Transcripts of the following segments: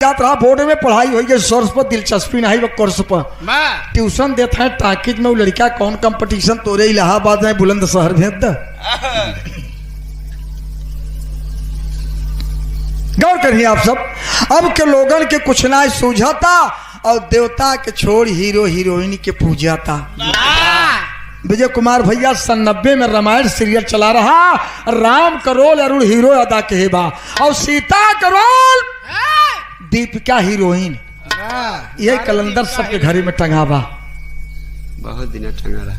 कहत रहा बोर्ड में पढ़ाई हुई है सोर्स पर दिलचस्पी नहीं वो कोर्स पर ट्यूशन देता है टाकिज में वो लड़का कौन कंपटीशन तोरे इलाहाबाद में बुलंदशहर भेज द। गौर करिए आप सब, अब के लोगन के कुछ ना सूझाता और देवता के छोड़ हीरो हीरोइन के पूजाता। विजय कुमार भैया 90 में रामायण सीरियल चला रहा, राम का रोल अरुण हीरो अदा के बा और सीता का रोल दीपिका हीरोइन। यह कैलेंडर सबके घरे में टंगा बा, बहुत दिन टंगा रहा।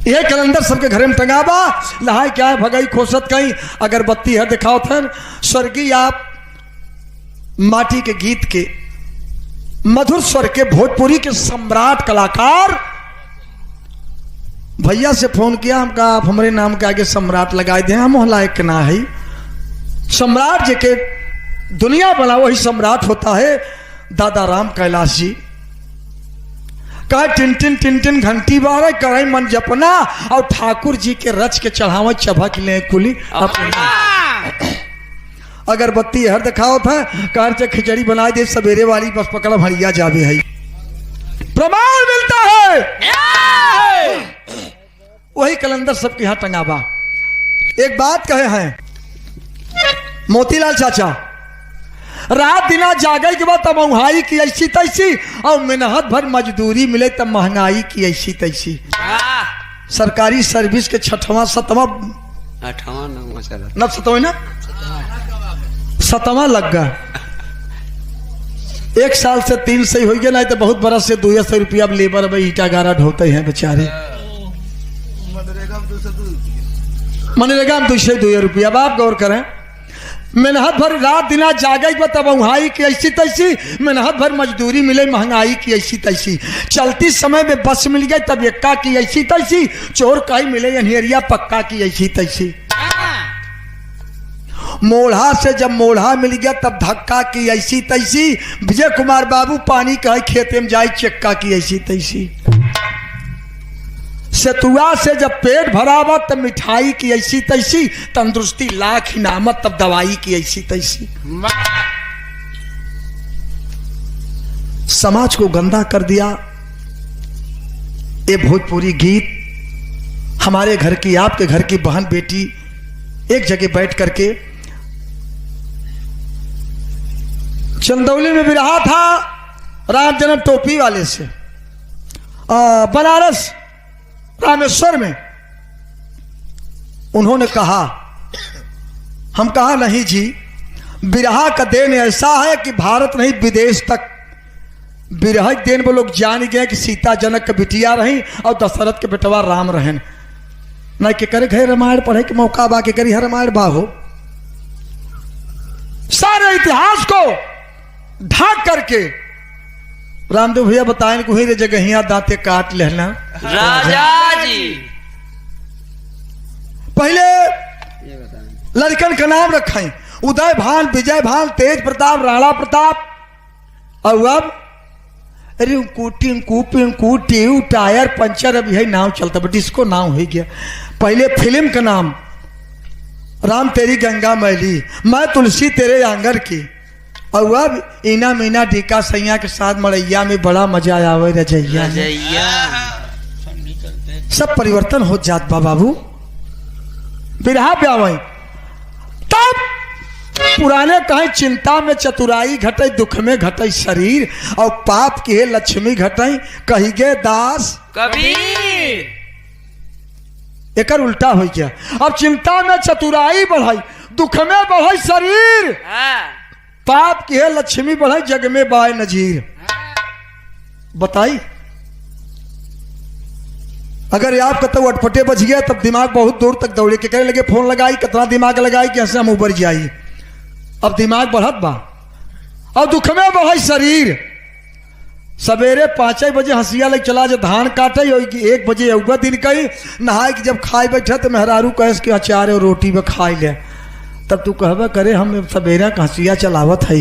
यह कैलेंडर सबके घरे में टंगा बा। लहाई क्या है भगई खोसत कहीं अगरबत्ती है दिखाओ थे। स्वर्गीय आप माटी के गीत के मधुर स्वर के भोजपुरी के सम्राट कलाकार भैया से फोन किया, हम कहा आप हमारे नाम के आगे सम्राट लगाए दे, हम मोहल्ला एक ना है। सम्राट जी के दुनिया बना वही सम्राट होता है दादा राम कैलाश जी। कहा टिन टिन टिन टिन घंटी बारे करे मन जपना और ठाकुर जी के रच के चढ़ावा चबक ले कुली अपना। अगरबत्ती हर दिखाओ था कार से खिचड़ी बनाई दे सवेरे वाली बस पकड़ भरिया जावे है, प्रमाण मिलता है। वही कैलेंडर सबके यहाँ टंगाबा। एक बात कहे हैं मोतीलाल चाचा, रात दिना जागे के बाद तब महंगाई की ऐसी तैसी और मेहनत भर मजदूरी मिले तब महंगाई की ऐसी तैसी। सरकारी सर्विस के 6वां 7वां 8वां 9वां नब 7वां ना 7वां लग गया। 1 साल से 3 सही हो गया, नहीं तो बहुत बरस से 200 रुपया लेबर में ईटा गारा ढोते हैं बेचारे। मनरेगा में 202 रुपया। आप गौर करें, मेहनत भर रात दिना जागे तब महंगाई की ऐसी तैसी, मेहनत भर मजदूरी मिले महंगाई की ऐसी तैसी। चलती समय में बस मिल गई तब एक्का की ऐसी तैसी, चोर काई मिले अनहेरिया पक्का की ऐसी तैसी। मोढ़ा से जब मोढ़ा मिल गया तब धक्का की ऐसी तैसी। विजय कुमार बाबू पानी कहे खेते में जाए चक्का की ऐसी तैसी। सतुआ से जब पेट भरावा तब मिठाई की ऐसी तैसी, तंदुरुस्ती लाख इनामत तब दवाई की ऐसी तैसी। समाज को गंदा कर दिया ये भोजपुरी गीत। हमारे घर की आपके घर की बहन बेटी एक जगह बैठ करके चंदौली में विरहा था राम जन्म टोपी वाले से, बनारस रामेश्वर में। उन्होंने कहा, हम कहा नहीं जी, बिरहा का देन ऐसा है कि भारत नहीं विदेश तक बिरहा देन वो लोग जान गए कि सीता जनक के बिटिया रही और दशरथ के बेटवा राम रहन। नहीं के करे घरे रामायण पढ़े के मौका बा के करी हर रामायण बाहो। सारे इतिहास को ढाक करके रामदेव भैया बताएं कि वही जगह दांते काट लेना राजा जी। पहले लड़कन का नाम रखें उदय भान, विजय भान, तेज प्रताप, राणा प्रताप। और अब रिंकू टायर पंचर अभी है नाम चलता, बट इसको नाम हो गया। पहले फिल्म का नाम राम तेरी गंगा मैली, मैं तुलसी तेरे आंगर की। और अब इना मीना ढीका सैया के साथ मड़ैया में बड़ा मजा आवे रजैया। सब परिवर्तन हो जात बा बाबू। बिरहा पे आवे तब पुराने कहे चिंता में चतुराई घटे, दुख में घटे शरीर, और पाप के लक्ष्मी घटे कही गे दास कबीर। एक उल्टा हो गया। अब चिंता में चतुराई बढ़ाई, दुख में बढ़ाई शरीर, पाप की है लक्ष्मी बढ़ाई, जग में बाय नजीर। बताई अगर आपका तो अटपटे बच गया तब दिमाग बहुत दूर तक दौड़े के करे लगे, फोन लगाई कितना दिमाग लगाई कि ऐसे हम उबर जाई। अब दिमाग बढ़त बा और दुख में बढ़ाई शरीर। सवेरे 5 बजे हंसिया लग चला जो धान काटे, 1 बजे अगुआ दिन कही नहाए कि जब खाए बैठे तो मेहरारू कहे कि अचार और रोटी में खाई ले। तब तू कहबा करे हम सवेरा हंसिया चलावत है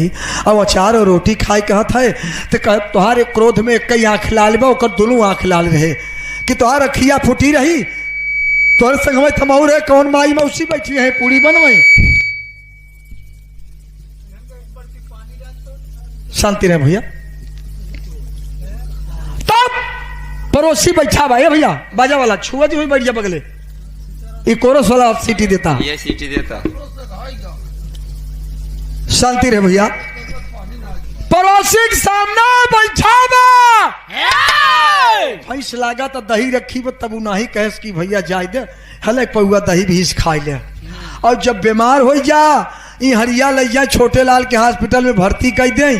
और अचार और रोटी खाए कहत है तो कह तुहार क्रोध में एक आँख लाल बा, ओकर दोनों आँख लाल रहे कि तुहार अखिया फूटी रही। तोहरे संग में थमाऊ रहे कौन माई मौसी बैठी है पूरी बनवाई। शांति रहे भैया। तब पड़ोसी बैठा भाई भैया बाजा वाला छुआ जी हुई बैठ जा बगले, ये कोरस वाला सीटी देता, ये सीटी देता। शांति रहे भैया। पड़ोसी के सामने बैठा भैंस लागा तो दही रखी बा, तब नहीं कहे कि भैया जाए दे हले पौआ दही भीस खाई ले। और जब बीमार हो जा ई हरिया ले जाए छोटे लाल के हॉस्पिटल में भर्ती कर दे,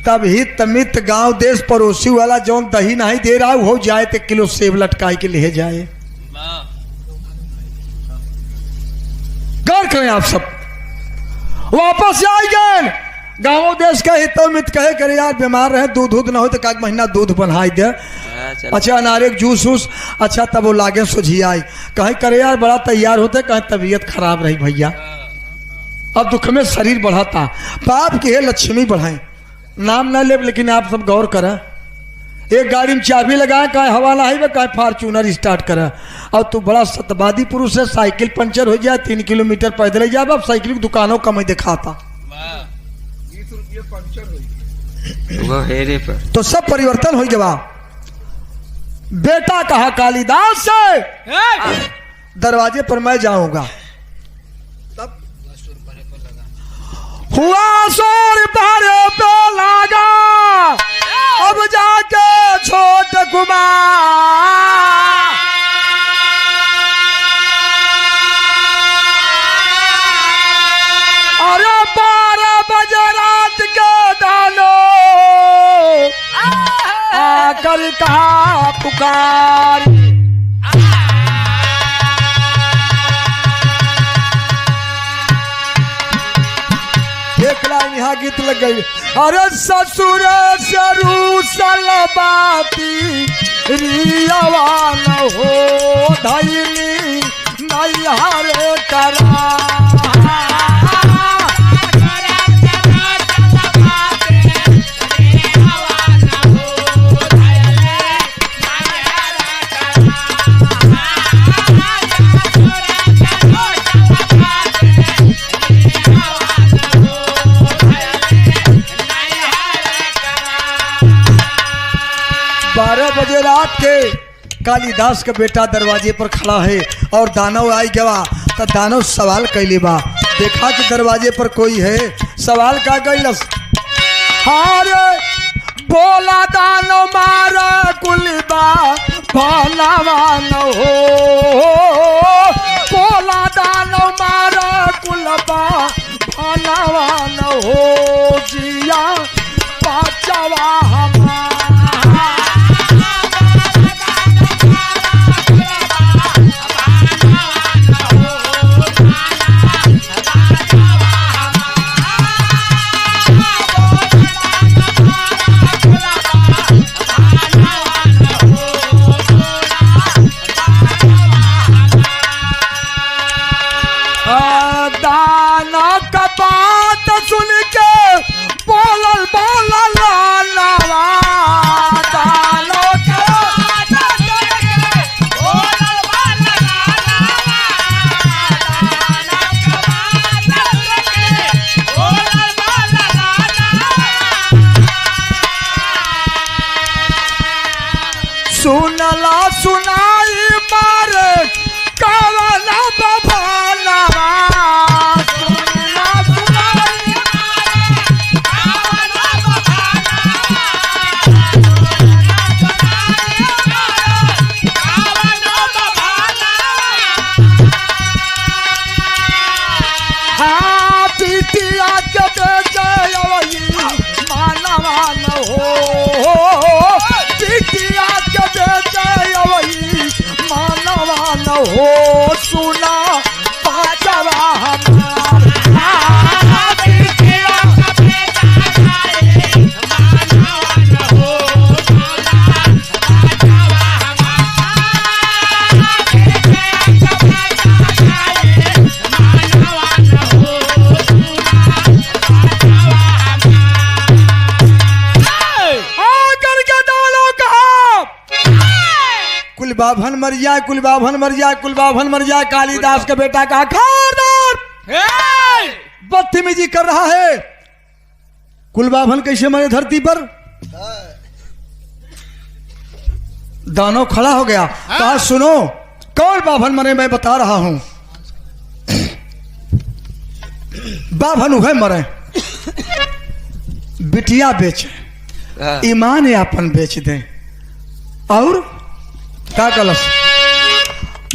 तब हित मित गांव देश पड़ोसी वाला जौन दही नहीं दे रहा हो जाए तो किलो सेब लटकाई के ले जाए। गौर करें आप सब। वापस आए गए गाँव देश के हितो मित कहे करे यार बीमार रहे दूध दूध ना हो तो काक महीना दूध बनाई दे। अच्छा अनारे जूस वूस, अच्छा तब वो लागे सुझी आई कहीं करे यार बड़ा तैयार होते, कहीं तबीयत खराब रही भैया। अब दुख में शरीर बढ़ाता, पाप की है लक्ष्मी बढ़ाए, नाम ना ले लेकिन आप सब गौर करें। एक गाड़ी में चाबी लगाए कहीं हवा ना आई कहीं फार्चूनर स्टार्ट करे, और तू बड़ा सतवादी पुरुष है, साइकिल पंचर हो जाए 3 किलोमीटर पैदल जाए, अब साइकिल की दुकानों कम दिखाता वो हेरे पर। तो सब परिवर्तन हो गया। बेटा कहा कालिदास से दरवाजे पर मैं जाऊंगा, तब हुआ शोर पहरे पे लगा, अब जाके छोट कुमार अरे 12 बजे रात के डालो आकर कहा पुकार। एक लाइन यहाँ गीत लग गई। अरे ससुर सरू सलबाती रियावान हो धैली नैहर करा। बजे रात के कालिदास का बेटा दरवाजे पर खड़ा है और दानव आई गवा, तो दानव सवाल कैले बा, देखा कि दरवाजे पर कोई है, सवाल का कैलस। हारे बोला दानव मारा कुलबा भलावान हो, बोला दानव मारा कुलबा भलावान हो, जिया पाचवा हमारा। सुन के बोलल बोलल लावा दानो के बोलल बोलल लावा दानो के बोलल बोलल लावा। सुनला सुनाई मारे कावला बभालावा, हो सुना पाचवा कुलबाभन मर जाए, कुलबाभन मर जाए, कुलबाभन मर जाए। कालिदास का बेटा कहा खबरदार बदतमीजी कर रहा है। कुल बाभन कैसे मरे धरती पर? दानव खड़ा हो गया, कहा सुनो कौन बाभन मरे, मैं बता रहा हूं। बाभन उहे मरे बिटिया बेचे, ईमान यापन बेच दे, और क्या कलश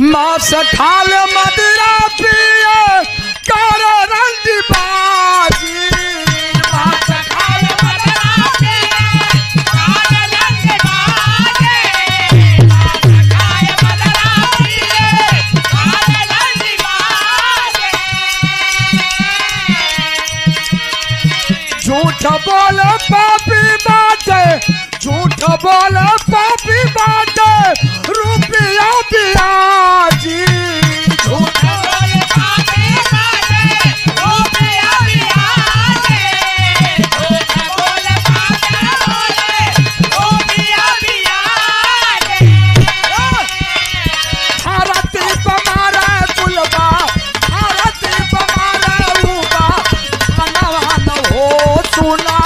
मांस खाल मदिरा पिए कर रंडी बाजी, मांस खाल मदिरा पिए कर रंडी बाजी, मांस खाल मदिरा पिए कर रंडी बाजी। झूठ बोल पापी बाटे, झूठ बोल पापी बाटे, रुपया बियाजी, झूठ बोल पापी बाटे, रुपया बियाजी, झूठ बोल पापी बाटे, रुपया बियाजी। भारती पमारा कुलबा, भारती पमारा उबा, मनवा न हो सुना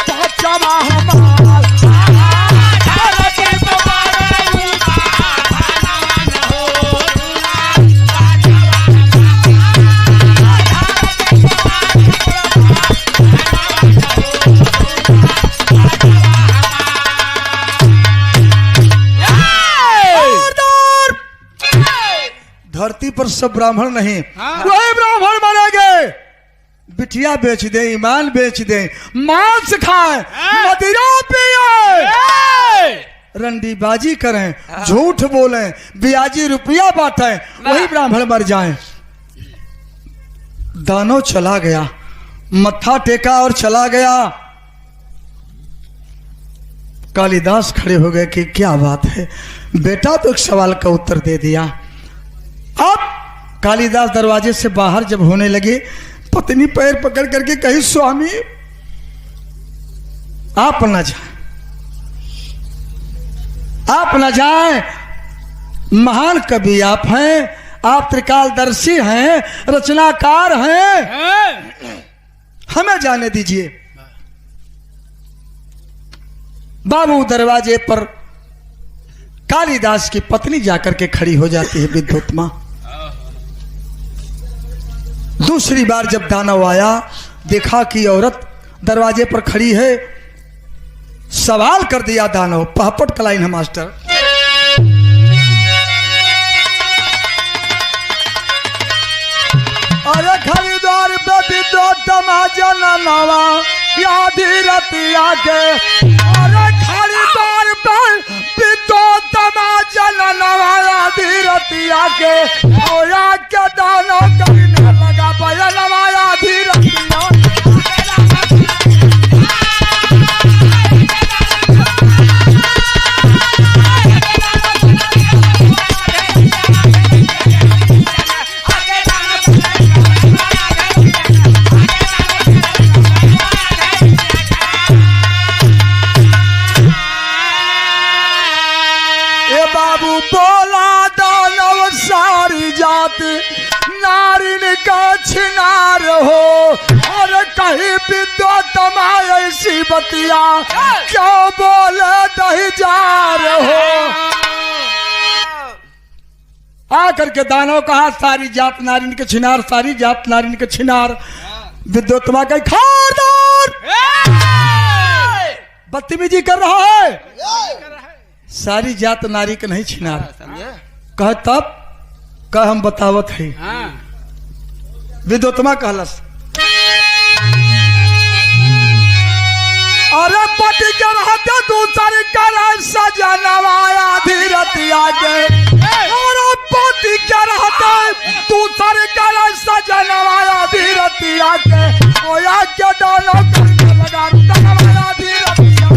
पचमा हमार। धरती पर सब ब्राह्मण नहीं, वही ब्राह्मण मरेंगे, बिटिया बेच दे, ईमान बेच दे, मांस खाए, मदिरा पिए, रंडीबाजी करें, झूठ बोलें, ब्याजी रुपया बांटें, वही ब्राह्मण मर जाएं। दानव चला गया, मत्था टेका और चला गया। कालिदास खड़े हो गए कि क्या बात है, बेटा तो एक सवाल का उत्तर दे दिया। अब कालिदास दरवाजे से बाहर जब होने लगे, पत्नी पैर पकड़ करके कही स्वामी आप न जाए, आप न जाए, महान कवि आप हैं, आप त्रिकालदर्शी हैं, रचनाकार हैं, हमें जाने दीजिए। बाबू दरवाजे पर कालिदास की पत्नी जाकर के खड़ी हो जाती है, विद्युत्मा। दूसरी बार जब दानव आया, देखा कि औरत दरवाजे पर खड़ी है, सवाल कर दिया दानव, पहपट कलाइन है मास्टर। अरे खरीदार पे विद्युत्मा जननवा यादी रतिया के, अरे खरीदार पे विद्युत्मा जननवा यादी रतिया के, ओया के दानव करने लगा बयनवा यादी रतिया। नारिन का छिनार हो, और कहीं विद्युत्मा ऐसी बतिया क्यों बोले दही जार हो। आकर के दानव कहा सारी जात नारिन के छिनार, सारी जात नारिन के छिनार। विद्युत्मा कही खारदार बदतमीजी कर रहा है, सारी जात नारी के नहीं छिनार। कह तब कह हम बतावत है। विद्युत्मा कहलस अरे पति के रहते दूसरी कर सजनवाया धीरतिया के, अरे पति के रहते दूसरी कर सजनवाया धीरतिया के, ओया के डालो करने लगा तनवाया धीरतिया।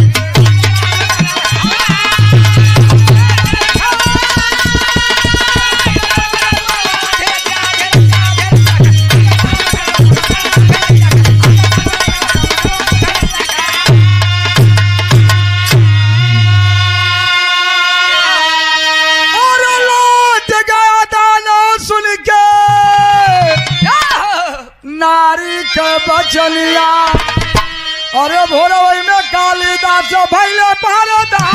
नारी के बचलिया अरे भोरवई में कालिदास भैले पहरेदार।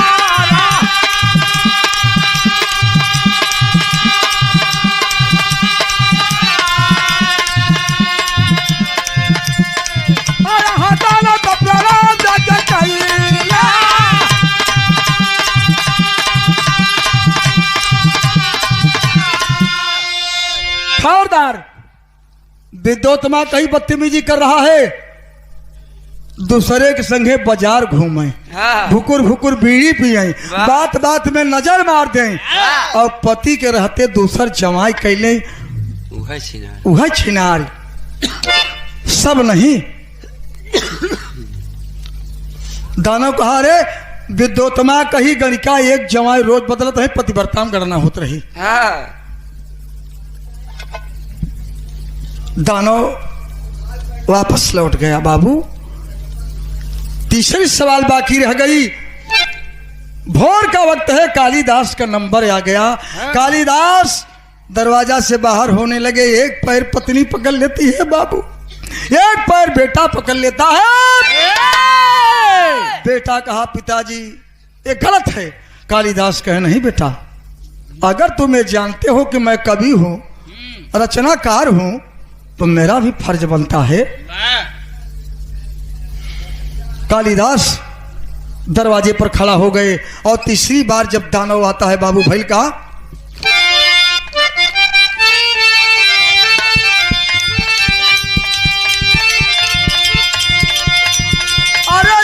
खबरदार, विद्योत्मा कहीं बदतमीजी कर रहा है, दूसरे के संगे बाजार घूमे, हाँ। भुकुर भुकुर बीड़ी पिए, बात बात में नजर मार दें, और पति के रहते दूसर जमाई कैले वह छिनार सब नहीं। दानव कहा रे विद्योत्मा कही गणिका एक जमाई रोज बदलत है, पतिव्रता में गणना होत रही। हाँ। दानव वापस लौट गया। बाबू तीसरी सवाल बाकी रह गई। भोर का वक्त है, कालिदास का नंबर आ गया। कालिदास दरवाजा से बाहर होने लगे। एक पैर पत्नी पकड़ लेती है बाबू, एक पैर बेटा पकड़ लेता है। बेटा कहा पिताजी ये गलत है। कालिदास कहे नहीं बेटा, अगर तुम्हें जानते हो कि मैं कवि हूं, रचनाकार हूं, तो मेरा भी फर्ज बनता है। कालिदास दरवाजे पर खड़ा हो गए और तीसरी बार जब दानव आता है बाबू भैल का, अरे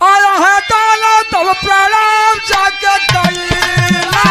आया है दानव तब प्रणाम जाके कईला।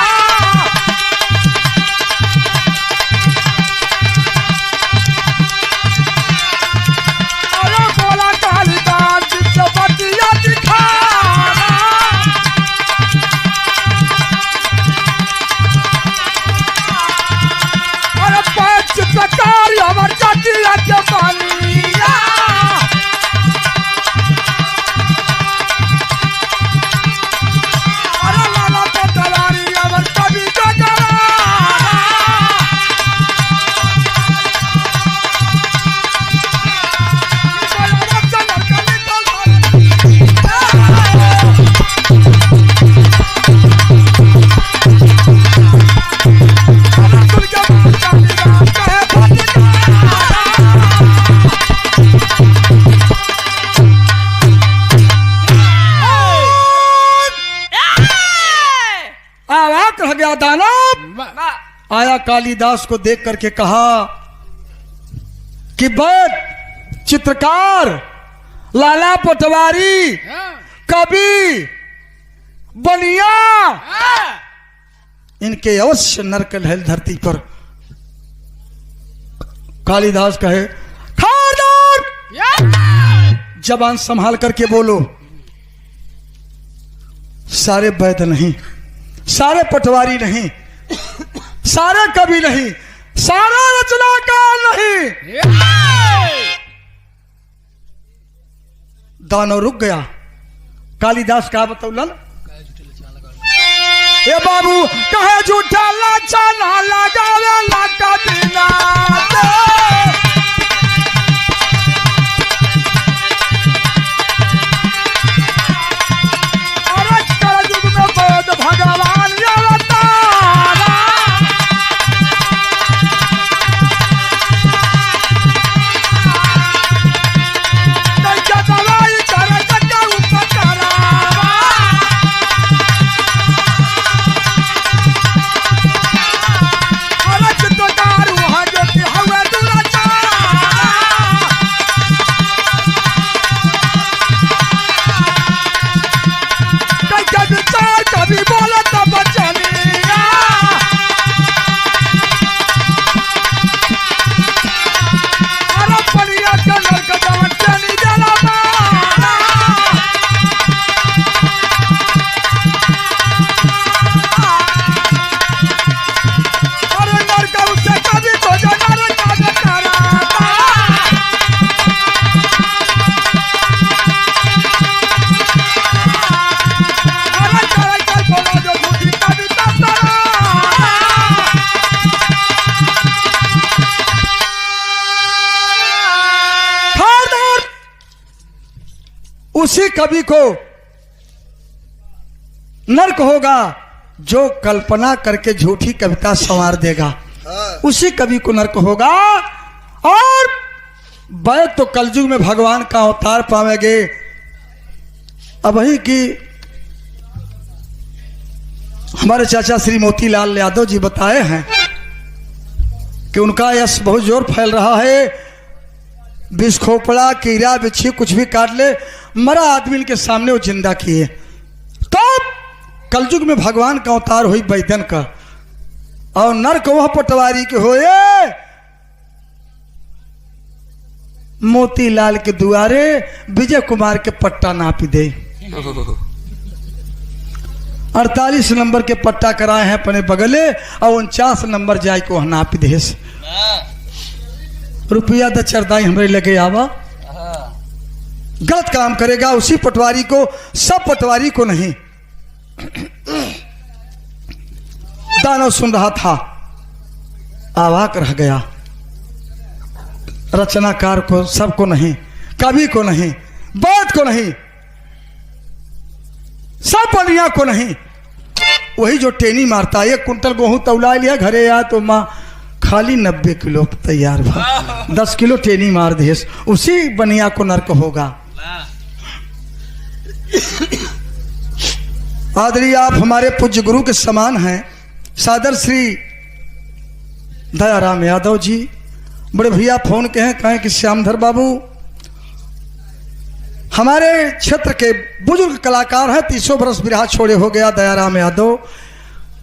दानव आया, कालिदास को देख करके कहा कि बैठ चित्रकार, लाला पटवारी, कवि, बनिया, इनके अवश्य नरक है धरती पर। कालिदास कहे खबरदार, जबान संभाल करके बोलो। सारे वैद नहीं, सारे पटवारी नहीं, सारे कवि नहीं, सारा रचनाकार नहीं। दानव रुक गया। कालिदास का बतौलन, ए बाबू कहे झूठा लाचा ना लगावे लाका बिना भगवान उसी कवि को नर्क होगा जो कल्पना करके झूठी कविता संवार देगा, उसी कवि को नर्क होगा। और वह तो कलयुग में भगवान का अवतार पावेंगे। अब वही कि हमारे चाचा श्री मोतीलाल यादव जी बताए हैं कि उनका यश बहुत जोर फैल रहा है। विष खोपड़ा कीड़ा बिच्छी कुछ भी काट ले, मरा आदमी के सामने वो जिंदा किए। तो कलयुग में भगवान का अवतार हुई वैद्यन का, और नर्क वह पटवारी के होए मोतीलाल के दुआरे विजय कुमार के पट्टा नाप दे। 48 नंबर के पट्टा कराए हैं अपने बगले, और 49 नंबर जाए को नाप दे। रुपया द चरदाई हमरे लगे आवा, गलत काम करेगा उसी पटवारी को, सब पटवारी को नहीं। दानव सुन रहा था, आवाक रह गया। रचनाकार को, सबको नहीं, कवि को नहीं, बात को नहीं, सब बनिया को नहीं। वही जो टेनी मारता, 1 कुंटल गेहूं तौला लिया घरे आया तो माँ खाली 90 किलो तैयार भा 10 किलो टेनी मार दे, उसी बनिया को नर्क होगा। आदरणीय आप हमारे पूज्य गुरु के समान हैं, सादर श्री दयाराम यादव जी। बड़े भैया फोन के हैं, कहें कि श्यामधर बाबू हमारे क्षेत्र के बुजुर्ग कलाकार हैं, 30 बरस बिरहा छोड़े हो गया दयाराम यादव।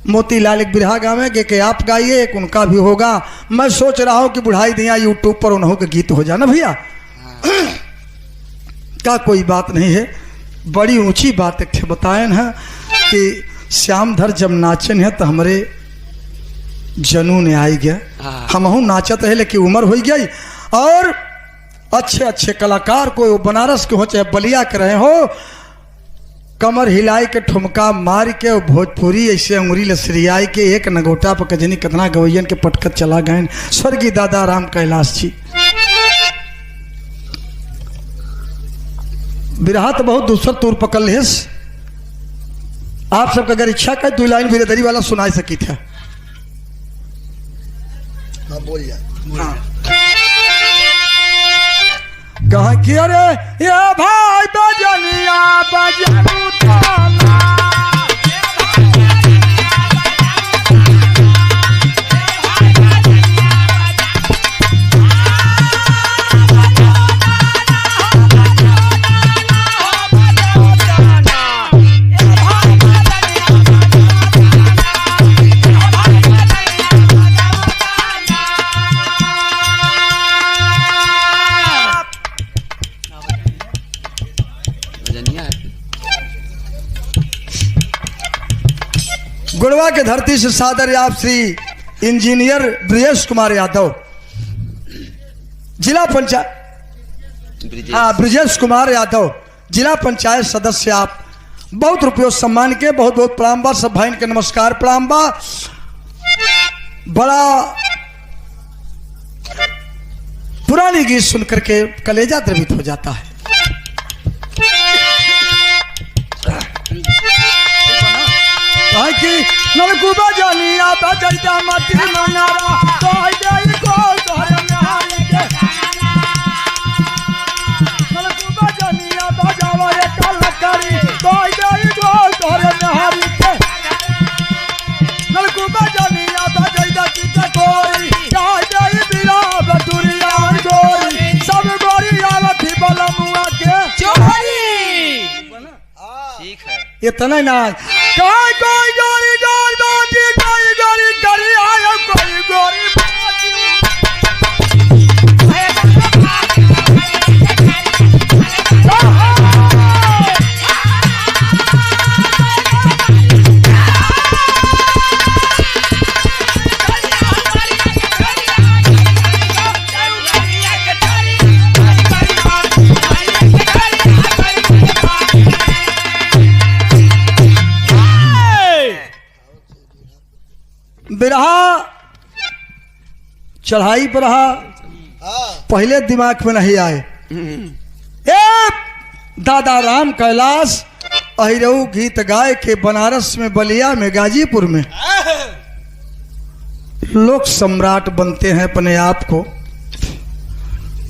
मोतीलाल एक बिरहा गावे गे के आप गाइए, एक उनका भी होगा। मैं सोच रहा हूं कि बुढ़ाई दिया यूट्यूब पर उन्हों के गीत हो जाना भैया। क्या कोई बात नहीं है, बड़ी ऊंची बात एक बताए हैं कि श्यामधर जब नाचन है तो हमारे जनू ने आई गया, हमहू नाचत है लेकिन उम्र हो गई। और अच्छे अच्छे कलाकार को वो बनारस के हो चाहे बलिया के रहे हो, कमर हिलाई के ठुमका मार के और भोजपुरी ऐसे अंगुरी लसरियाई के एक नगोटा पर कजनी कितना गवैयन के पटकत चला गए स्वर्गीय दादा राम कैलाश जी। बिरहा तो बहुत दूसर तूर पकड़ ले। आप सबका अगर इच्छा करे 2 लाइन बिरदरी वाला सुनाई सकी था। बोल कहा कि अरे ये भाई बजनिया बजनू थाना, गुड़वा के धरती से सादर आप श्री इंजीनियर ब्रजेश कुमार यादव, जिला पंचायत, ब्रजेश कुमार यादव जिला पंचायत सदस्य। आप बहुत रुपयों सम्मान के, बहुत बहुत प्रणाम बा, सब भाई के नमस्कार प्रणाम बा। बड़ा पुरानी गीत सुनकर के कलेजा द्रवित हो जाता है। कि नलकुबा जानिया बजैया मती मनारा तो आई को तोरे नहारी के नलकुबा जानिया बजावा रे कलकरी तो आई को तोरे नहारी के नलकुबा जानिया बजैया की कोई आई बिरा बटुरिया गोरी सब गोरी आवती बलमुआ के चोरी। ठीक है, इतना ना कोई गोरी गोरी बाती कोई गोरी करी आयो कोई गोरी बिरहा चढ़ाई पर रहा, पहले दिमाग में नहीं आए। दादा राम कैलाश अहिरऊ गीत गाय के बनारस में, बलिया में, गाजीपुर में लोक सम्राट बनते हैं अपने आप को।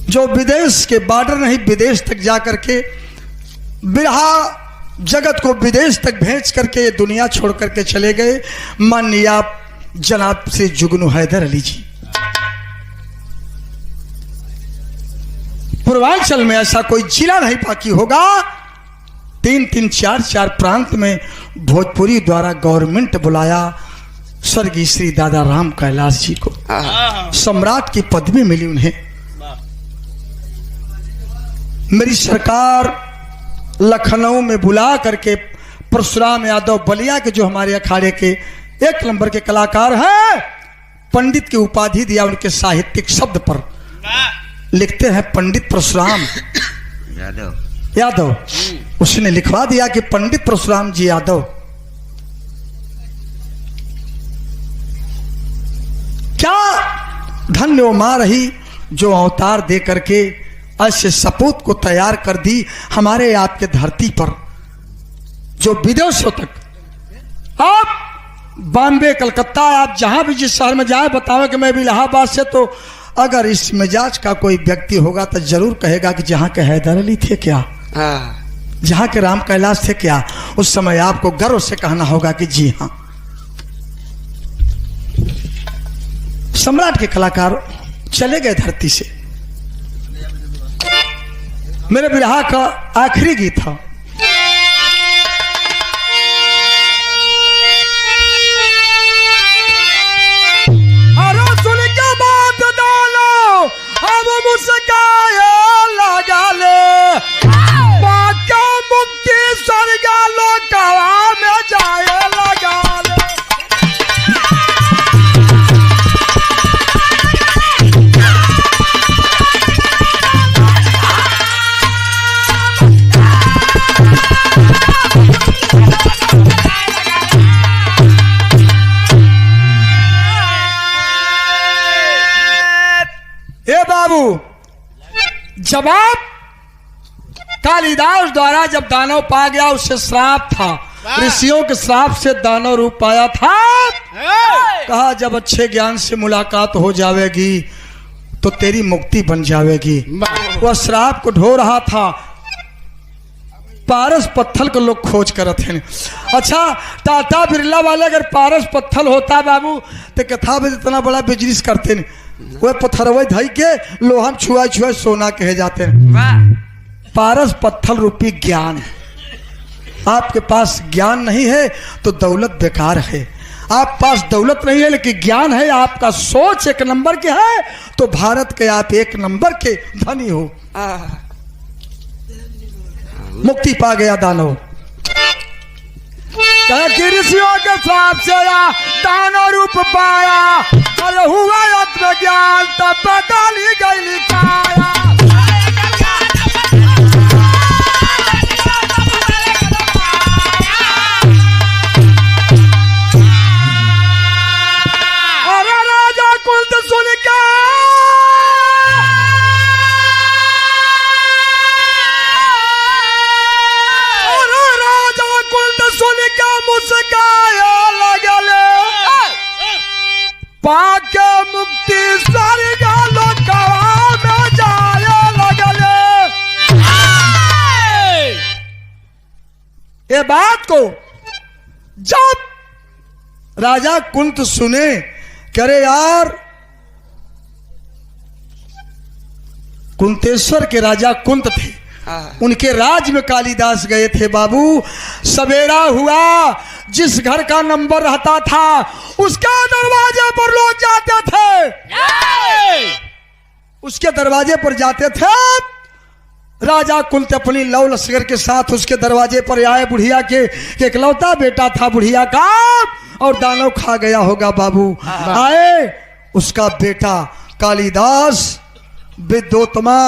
जो विदेश के बॉर्डर नहीं, विदेश तक जा करके बिरहा जगत को विदेश तक भेज करके दुनिया छोड़ करके चले गए, माननीय आप जनाब से जुगनू हैदर अली जी। पूर्वांचल में ऐसा कोई जिला नहीं बाकी होगा, 3-3, 4-4 प्रांत में भोजपुरी द्वारा गवर्नमेंट बुलाया स्वर्गीय श्री दादा राम कैलाश जी को। सम्राट की पदवी मिली उन्हें। मेरी सरकार लखनऊ में बुला करके परशुराम यादव बलिया के, जो हमारे अखाड़े के 1 नंबर के कलाकार हैं, पंडित की उपाधि दिया। उनके साहित्यिक शब्द पर लिखते हैं पंडित परशुराम यादव। उसने लिखवा दिया कि पंडित परशुराम जी यादव। क्या धन्य वो मां रही जो अवतार दे करके ऐसे सपूत को तैयार कर दी हमारे आपके धरती पर, जो विदेशों तक। आप बॉम्बे, कलकत्ता, आप जहां भी जिस शहर में जाए, बताओ कि मैं भी इलाहाबाद से, तो अगर इस मिजाज का कोई व्यक्ति होगा तो जरूर कहेगा कि जहां के हैदर अली थे क्या, जहां के राम कैलाश थे क्या। उस समय आपको गर्व से कहना होगा कि जी हां। सम्राट के कलाकार चले गए धरती से। मेरे बिरहा का आखिरी गीत था। अरे सुन के बात डालो, अब मुस्काए लगा ले, बाका मुक्ति स्वर्ग लोकवा में जाए लगा ले। बाबू, जवाब कालिदास द्वारा जब दानव पा गया, उससे श्राप था, ऋषियों के श्राप से दानव रूप पाया था। कहा जब अच्छे ज्ञान से मुलाकात हो जाएगी तो तेरी मुक्ति बन जाएगी। वह श्राप को ढो रहा था। पारस पत्थल को लोग खोज कर थे। अच्छा, टाटा बिरला वाले अगर पारस पत्थल होता बाबू तो कथा भी इतना बड़ा बिजनेस करते नहीं। वह पत्थरवे धई के लोहा छुआ छुआ सोना कहे जाते हैं। पारस पत्थल रूपी ज्ञान है। आपके पास ज्ञान नहीं है तो दौलत बेकार है। आप पास दौलत नहीं है लेकिन ज्ञान है, आपका सोच 1 नंबर के है तो भारत के आप 1 नंबर के धनी हो। मुक्ति पा गया दानव। कि ऋषियों के श्राप से दानव रूप पाया, और हुआ आत्मज्ञान तब डाली गई काया। अरे राजा कुंत सुन के मुस्काया लगले, पाके मुक्ति स्वर्ग लोकवा में जाया लगले। ये बात को जब राजा कुंत सुने, करे यार, कुंतेश्वर के राजा कुंत थे, उनके राज में कालिदास गए थे बाबू। सवेरा हुआ, जिस घर का नंबर रहता था उसके दरवाजे पर लोग जाते थे, उसके दरवाजे पर जाते थे। राजा कुंत अपनी लव लश्कर के साथ उसके दरवाजे पर आए। बुढ़िया के इकलौता बेटा था बुढ़िया का, और दानव खा गया होगा बाबू। आए उसका बेटा कालिदास विद्योत्तमा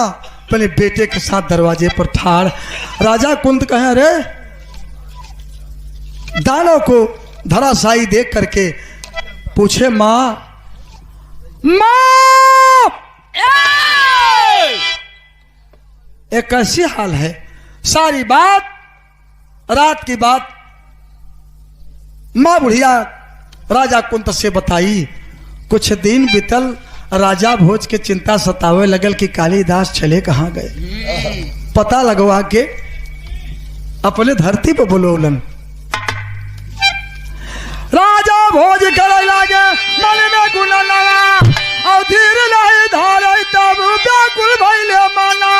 अपने बेटे के साथ दरवाजे पर ठाड़। राजा कुंत कहे, अरे दानव को धराशायी देख करके पूछे, मां मां एक कैसी हाल है? सारी बात, रात की बात माँ बुढ़िया राजा कुंत से बताई। कुछ दिन बीतल, राजा भोज के चिंता सतावे लगल कि कालिदास चले कहाँ गए। पता लगवा के अपने धरती पर बोलोलन। राजा भोज करे लागे, मन में गुना लगा और धीर नहीं धारे, तब व्याकुल भइले माना।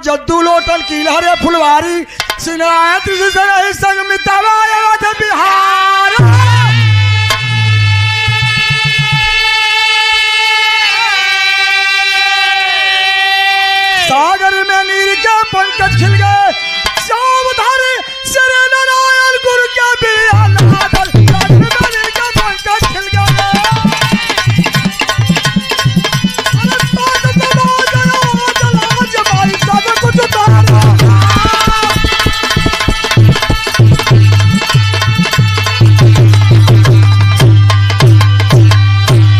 जद्दू लोटल की लहरे फुलवारी, सिनायत संग